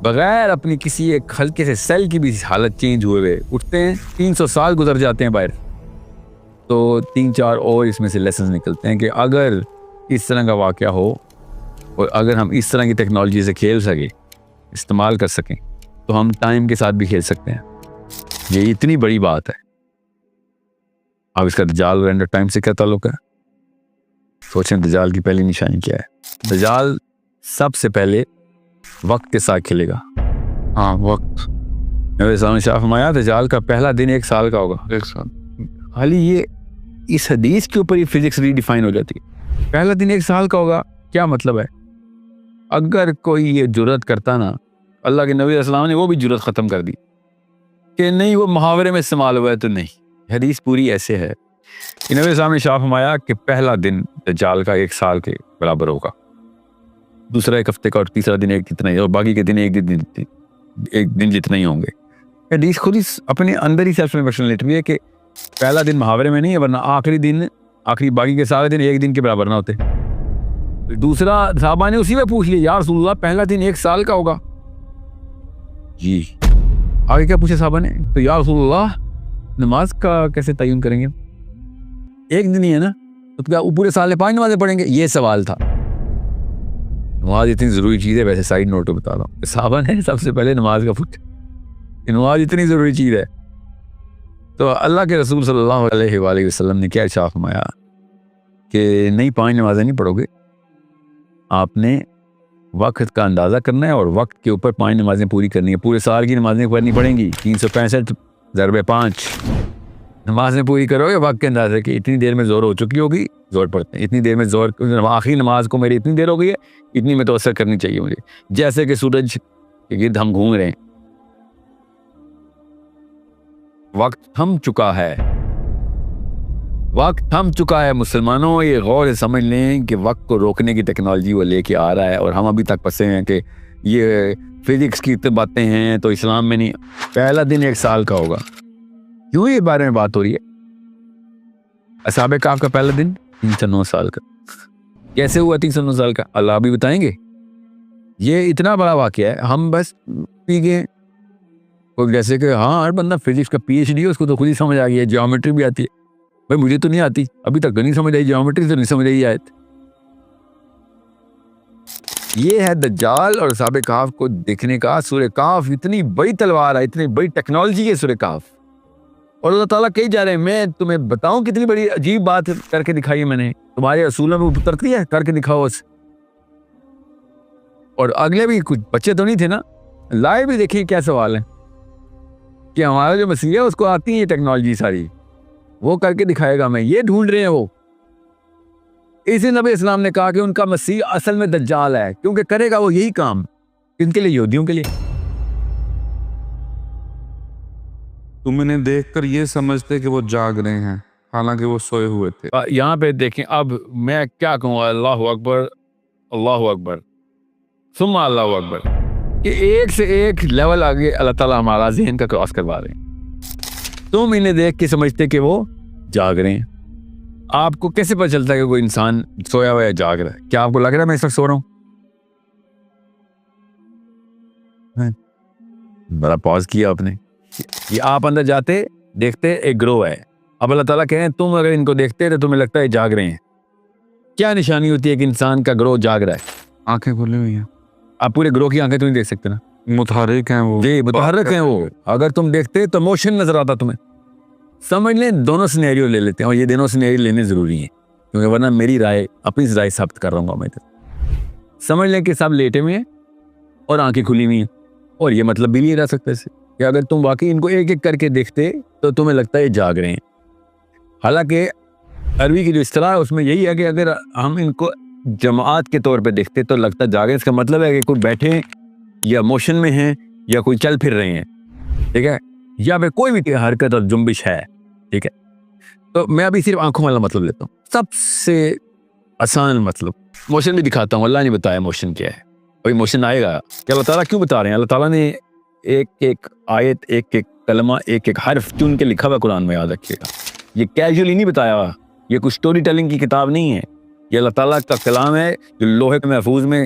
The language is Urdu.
بغیر اپنی کسی ایک ہلکے سے سیل کی بھی حالت چینج ہوئے اٹھتے ہیں. 300 سال گزر جاتے ہیں باہر. تو 3-4 اور اس میں سے لیسنز نکلتے ہیں کہ اگر اس طرح کا واقعہ ہو اور اگر ہم اس طرح کی ٹیکنالوجی سے کھیل سکیں, استعمال کر سکیں, تو ہم ٹائم کے ساتھ بھی کھیل سکتے ہیں. یہ اتنی بڑی بات ہے. اب اس کا دجال اور اینڈ ٹائم سے کیا تعلق ہے؟ سوچیں دجال کی پہلی نشانی کیا ہے. دجال سب سے پہلے وقت کے ساتھ کھیلے گا. ہاں وقت. نبی صلی اللہ علیہ وسلم نے فرمایا دجال کا پہلا دن 1 سال کا ہوگا. 1 سال. حالی یہ اس حدیث کے اوپر یہ فزکس ریڈیفائن ہو جاتی ہے. پہلا دن 1 سال کا ہوگا, کیا مطلب ہے؟ اگر کوئی یہ جرات کرتا نا, اللہ کے نبی علیہ السلام نے وہ بھی جرات ختم کر دی کہ نہیں وہ محاورے میں استعمال ہوا ہے تو نہیں. حدیث پوری ایسے ہے کہ نبی صاحب نے شاہ فرمایا کہ پہلا دن دجال کا 1 سال کے برابر ہوگا, دوسرا 1 ہفتے کا, اور تیسرا دن ایک جتنا ہی, اور باقی کے دن ایک دن جتنا ہی ہوں گے. حدیث خود ہی اپنے اندر ہی سیلف ریفلیکشن لیتی ہے کہ پہلا دن محاورے میں نہیں ہے, ورنہ آخری باقی کے سارے دن ایک دن کے برابر نہ ہوتے. دوسرا صحابہ نے اسی میں پوچھ لیا یا رسول اللہ پہلا دن 1 سال کا ہوگا جی. آگے کیا پوچھا صحابہ نے؟ تو یا رسول اللہ نماز کا کیسے تعین کریں گے؟ 1 دن ہی ہے نا, تو کیا پورے سال میں 5 نمازیں پڑھیں گے؟ یہ سوال تھا. نماز اتنی ضروری چیز ہے. ویسے سائڈ نوٹ بتا رہا ہوں, صحابہ نے سب سے پہلے نماز کا پوچھا. نماز اتنی ضروری چیز ہے. تو اللہ کے رسول صلی اللہ علیہ وآلہ وسلم نے کیا ارشاد فرمایا کہ نہیں 5 نمازیں نہیں پڑھو گے, آپ نے وقت کا اندازہ کرنا ہے اور وقت کے اوپر 5 نمازیں پوری کرنی ہے. پورے سال کی نمازیں پڑھنی پڑیں گی. 365 ضرب 5 نمازیں پوری کرو گے وقت کے اندازے کہ اتنی دیر میں زور ہو چکی ہوگی, زور پڑھتے ہیں. اتنی دیر میں زور, آخری نماز کو میری اتنی دیر ہو گئی ہے, اتنی میں تو اثر کرنی چاہیے مجھے. جیسے کہ سورج کے گرد ہم گھوم رہے ہیں, وقت تھم چکا ہے. وقت تھم چکا ہے مسلمانوں. یہ غور سے سمجھ لیں کہ وقت کو روکنے کی ٹیکنالوجی وہ لے کے آ رہا ہے, اور ہم ابھی تک پھنسے ہیں کہ یہ فزکس کی باتیں ہیں تو اسلام میں نہیں. پہلا دن 1 سال کا ہوگا. کیوں یہ بارے میں بات ہو رہی ہے؟ اصحاب کہف کا پہلا دن 309 سال کا. کیسے ہوا 309 سال کا؟ اللہ بھی بتائیں گے. یہ اتنا بڑا واقعہ ہے, ہم بس پی گئے. جیسے کہ ہاں ہر بندہ فزکس کا PhD ہے, اس کو تو خود ہی سمجھ آ گئی ہے. جیومیٹری بھی آتی ہے. بھائی مجھے تو نہیں آتی, ابھی تک نہیں سمجھ آئی جیومیٹری, تو نہیں سمجھ آئی آیت. یہ ہے دجال اور اصحاب کہف کو دیکھنے کا. سورہ کہف اتنی بڑی تلوار ہے, اتنی بڑی ٹیکنالوجی ہے سورہ کہف, اور اللہ تعالیٰ کہی جا رہے ہیں میں تمہیں بتاؤں کتنی بڑی عجیب بات کر کے دکھائی ہے میں نے. تمہارے اصولوں میں اترتی ہے, کر کے دکھاؤ اس. اور اگلے بھی کچھ بچے تو نہیں تھے نا, لائے بھی. دیکھیں کیا سوال ہے کہ ہمارا جو مسیح ہے اس کو آتی ہے یہ ٹیکنالوجی ساری, وہ کر کے دکھائے گا. میں یہ ڈھونڈ رہے ہیں وہ. اسی نبی اسلام نے کہا کہ ان کا مسیح اصل میں دجال ہے, کیونکہ کرے گا وہ یہی کام. کن کے لیے؟ یہودیوں کے لیے. تم انہیں دیکھ کر یہ سمجھتے کہ وہ جاگ رہے ہیں حالانکہ وہ سوئے ہوئے تھے. یہاں پہ دیکھیں, اب میں کیا کہوں, اللہ اکبر اللہ اکبر ثم اللہ اکبر, کہ ایک سے ایک لیول آگے اللہ تعالیٰ ہمارا ذہن کا کراس کروا رہے ہیں. تم انہیں دیکھ کے سمجھتے کہ وہ جاگ رہے ہیں. آپ کو کیسے پتہ چلتا ہے کہ کوئی انسان سویا ہوا ہے جاگ رہا ہے؟ کیا آپ کو لگ رہا ہے میں اس وقت سو رہا ہوں؟ بڑا پاز کیا آپ نے. یہ آپ اندر جاتے دیکھتے ایک گروہ ہے. اب اللہ تعالیٰ کہیں تم اگر ان کو دیکھتے تو تمہیں لگتا ہے جاگ رہے ہیں. کیا نشانی ہوتی ہے کہ انسان کا گروہ جاگ رہا ہے؟ آنکھیں کھلی ہوئی ہیں. آپ پورے گروہ کی آنکھیں تو نہیں دیکھ سکتے نا, متحرک ہیں وہ. جی متحرک ہیں وہ. اگر تم دیکھتے تو موشن نظر آتا تمہیں. سمجھ لیں دونوں سینیریو لے لیتے ہیں, اور یہ دونوں سینیریو لینے ضروری ہیں, کیونکہ ورنہ میری رائے اپنی رائے ثابت کر رہا ہوں گا میں. سمجھ لیں کہ سب لیٹے ہوئے ہیں اور آنکھیں کھلی ہوئی ہیں, اور یہ مطلب بھی نہیں رہ سکتا اسے کہ اگر تم واقعی ان کو ایک ایک کر کے دیکھتے تو تمہیں لگتا ہے یہ جاگ رہے ہیں. حالانکہ عربی کی جو اصطلاح ہے اس میں یہی ہے کہ اگر ہم ان کو جماعت کے طور پہ دیکھتے تو لگتا جاگ رہے ہیں. اس کا مطلب ہے کہ کوئی بیٹھے یا موشن میں ہیں یا کوئی چل پھر رہے ہیں, ٹھیک ہے, یا پھر کوئی بھی حرکت اور جنبش ہے, ٹھیک ہے. تو میں ابھی صرف آنکھوں والا مطلب لیتا ہوں, سب سے آسان مطلب. موشن بھی دکھاتا ہوں, اللہ نے بتایا موشن کیا ہے. ابھی موشن آئے گا کہ اللہ تعالیٰ کیوں بتا رہے ہیں. اللہ تعالیٰ نے ایک ایک آیت, ایک ایک کلمہ, ایک ایک حرف چن کے لکھا ہوا قرآن میں, یاد رکھیے گا. یہ کیجولی نہیں بتایا ہوا, یہ کچھ اسٹوری ٹیلنگ کی کتاب نہیں ہے. یہ اللہ تعالیٰ کا کلام ہے جو لوہے محفوظ میں